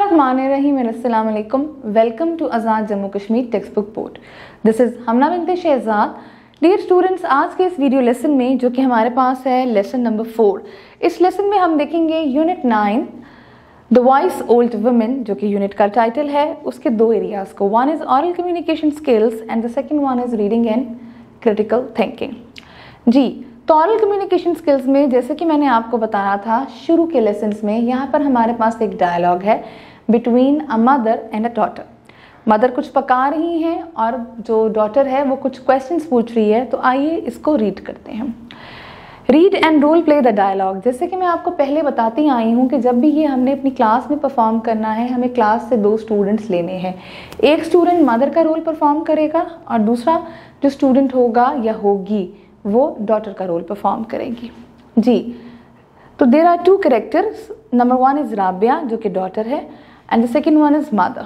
बिस्मिल्लाहिर्रहमानिर्रहीम। अस्सलाम वालेकुम। Welcome to Azad Jammu Kashmir text book board. This is Hamna Binte Shahzad. Dear students, आज के इस वीडियो लेसन में जो कि हमारे पास है लेसन नंबर 4, इस लेसन में हम देखेंगे unit 9 the voice old women, जो कि यूनिट का टाइटल है, उसके दो एरियाज़ को। One is oral communication skills and the second one is reading and critical thinking. जी, तो ऑरल कम्युनिकेशन स्किल्स में जैसे कि मैंने आपको बताया था शुरू के लेसन्स में, यहाँ पर हमारे पास एक डायलॉग है between a mother and a daughter. Mother कुछ पका रही हैं और जो डॉटर है वो कुछ क्वेश्चंस पूछ रही है। तो आइए इसको रीड करते हैं। Read and role play the dialogue. जैसे कि मैं आपको पहले बताती आई हूँ कि जब भी ये हमने अपनी क्लास में परफॉर्म करना है, हमें क्लास से 2 स्टूडेंट्स लेने हैं। एक स्टूडेंट मदर का रोल परफॉर्म करेगा और दूसरा जो स्टूडेंट होगा या होगी वो डॉटर का रोल परफॉर्म करेगी। जी, तो there are 2 characters. Number 1 is Rabia, जो कि डॉटर है, and the second one is mother.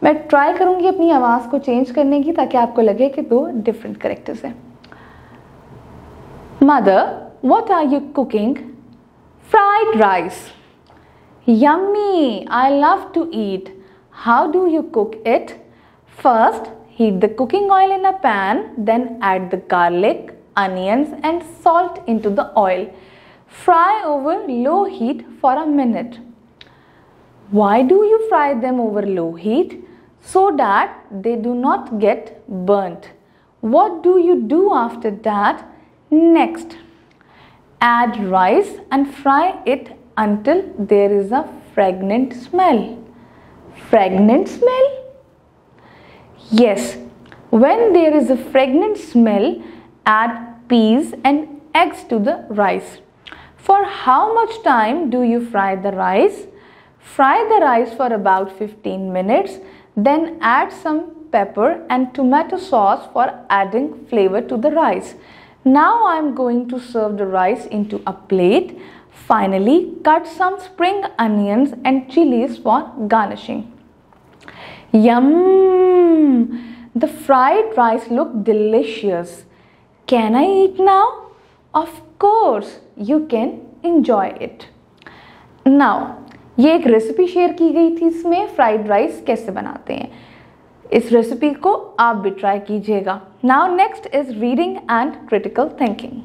मैं ट्राई करूँगी अपनी आवाज़ को चेंज करने की ताकि आपको लगे कि 2 डिफरेंट कैरेक्टर्स हैं। Mother, what are you cooking? Fried rice. Yummy, I love to eat. How do you cook it? First, heat the cooking oil in a pan, then add the garlic, onions and salt into the oil. Fry over low heat for a minute. Why do you fry them over low heat? So that they do not get burnt. What do you do after that? Next, add rice and fry it until there is a fragrant smell. Fragrant smell? Yes, when there is a fragrant smell, add peas and eggs to the rice. For how much time do you fry the rice? Fry the rice for about 15 minutes, then add some pepper and tomato sauce for adding flavor to the rice. Now I am going to serve the rice into a plate. Finally, cut some spring onions and chilies for garnishing. Yum! The fried rice look delicious. Can I eat now? Of course, you can enjoy it. Now, ये एक recipe share की गई थी, इसमें fried rice कैसे बनाते हैं। इस रेसिपी को आप भी ट्राई कीजिएगा। Now next is reading and critical thinking.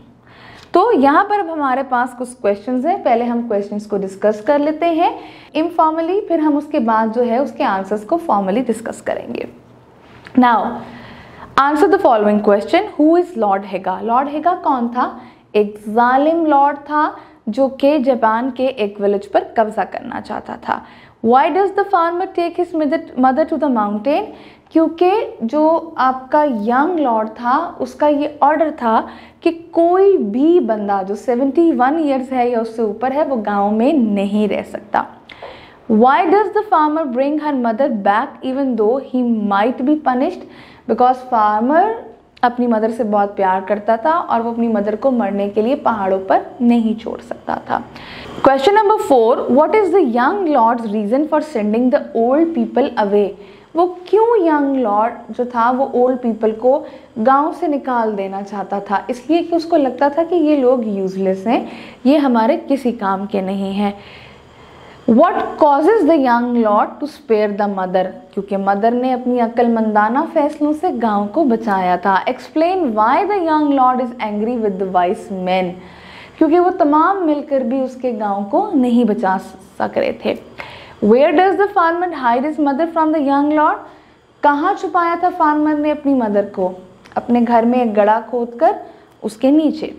तो यहाँ पर अब हमारे पास कुछ क्वेश्चंस हैं। पहले हम क्वेश्चंस को डिस्कस कर लेते हैं इनफॉर्मली, फिर हम उसके बाद जो है उसके आंसर्स को फॉर्मली डिस्कस करेंगे। Now answer the following question. Who is Lord हेगा? लॉर्ड हेगा कौन था? एक जालिम लॉर्ड था जो कि जापान के एक विलेज पर कब्जा करना चाहता था। Why does the farmer take his mother to the mountain? क्योंकि जो आपका यंग लॉर्ड था उसका ये ऑर्डर था कि कोई भी बंदा जो 71 ईयर्स है या उससे ऊपर है वो गांव में नहीं रह सकता। Why does the farmer bring her mother back even though he might be punished? Because farmer अपनी मदर से बहुत प्यार करता था और वो अपनी मदर को मरने के लिए पहाड़ों पर नहीं छोड़ सकता था। Question number 4, what is the young lords reason for sending the old people away? वो क्यों यंग लॉर्ड जो था वो ओल्ड पीपल को गांव से निकाल देना चाहता था? इसलिए कि उसको लगता था कि ये लोग यूजलेस हैं, ये हमारे किसी काम के नहीं हैं। What causes the young lord to spare the mother? क्योंकि मदर ने अपनी अक्लमंदाना फैसलों से गांव को बचाया था। Explain why the young lord is angry with the wise men? क्योंकि वो तमाम मिलकर भी उसके गांव को नहीं बचा सक रहे थे। Where does the farmer hide his mother from the young lord? कहाँ छुपाया था फार्मर ने अपनी मदर को? अपने घर में एक गड्ढा खोदकर उसके नीचे।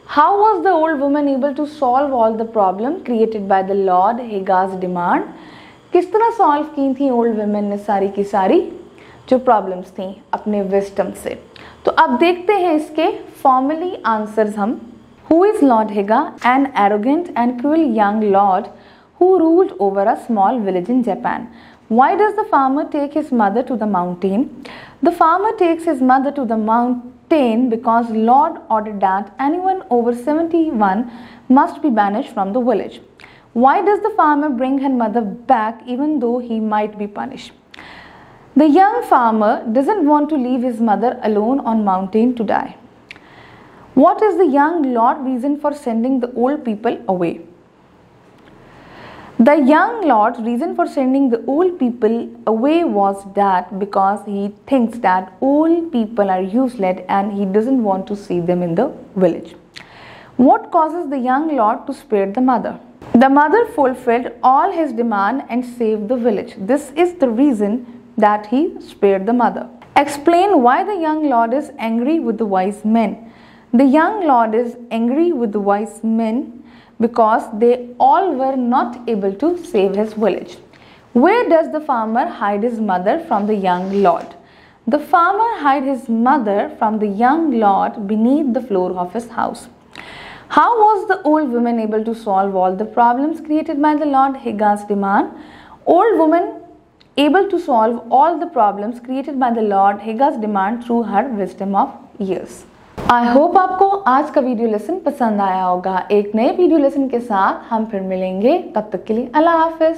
How was the old woman able to solve all the problem created by the Lord Hega's demand? किस तरह सॉल्व की थी ओल्ड वुमेन ने सारी की सारी जो प्रॉब्लम्स थी अपने विस्डम से? तो अब देखते हैं इसके फॉर्मली आंसर्स हम। Who is Lord Hega? An arrogant and cruel young lord who ruled over a small village in Japan. Why does the farmer take his mother to the mountain? The farmer takes his mother to the mountain because Lord ordered that anyone over 71 must be banished from the village. Why does the farmer bring her mother back even though he might be punished? The young farmer doesn't want to leave his mother alone on mountain to die. What is the young lord reason for sending the old people away? The young lord's reason for sending the old people away was that because he thinks that old people are useless and he doesn't want to see them in the village. What causes the young lord to spare the mother? The mother fulfilled all his demand and saved the village. This is the reason that he spared the mother. Explain why the young lord is angry with the wise men. The young lord is angry with the wise men because they all were not able to save his village. Where does the farmer hide his mother from the young lord? The farmer hid his mother from the young lord beneath the floor of his house. How was the old woman able to solve all the problems created by the Lord Hagar's demand? Old woman able to solve all the problems created by the Lord Hagar's demand through her wisdom of years. I hope आपको आज का video lesson पसंद आया होगा। एक नए video lesson के साथ हम फिर मिलेंगे, तब तक के लिए अल्लाह हाफिज।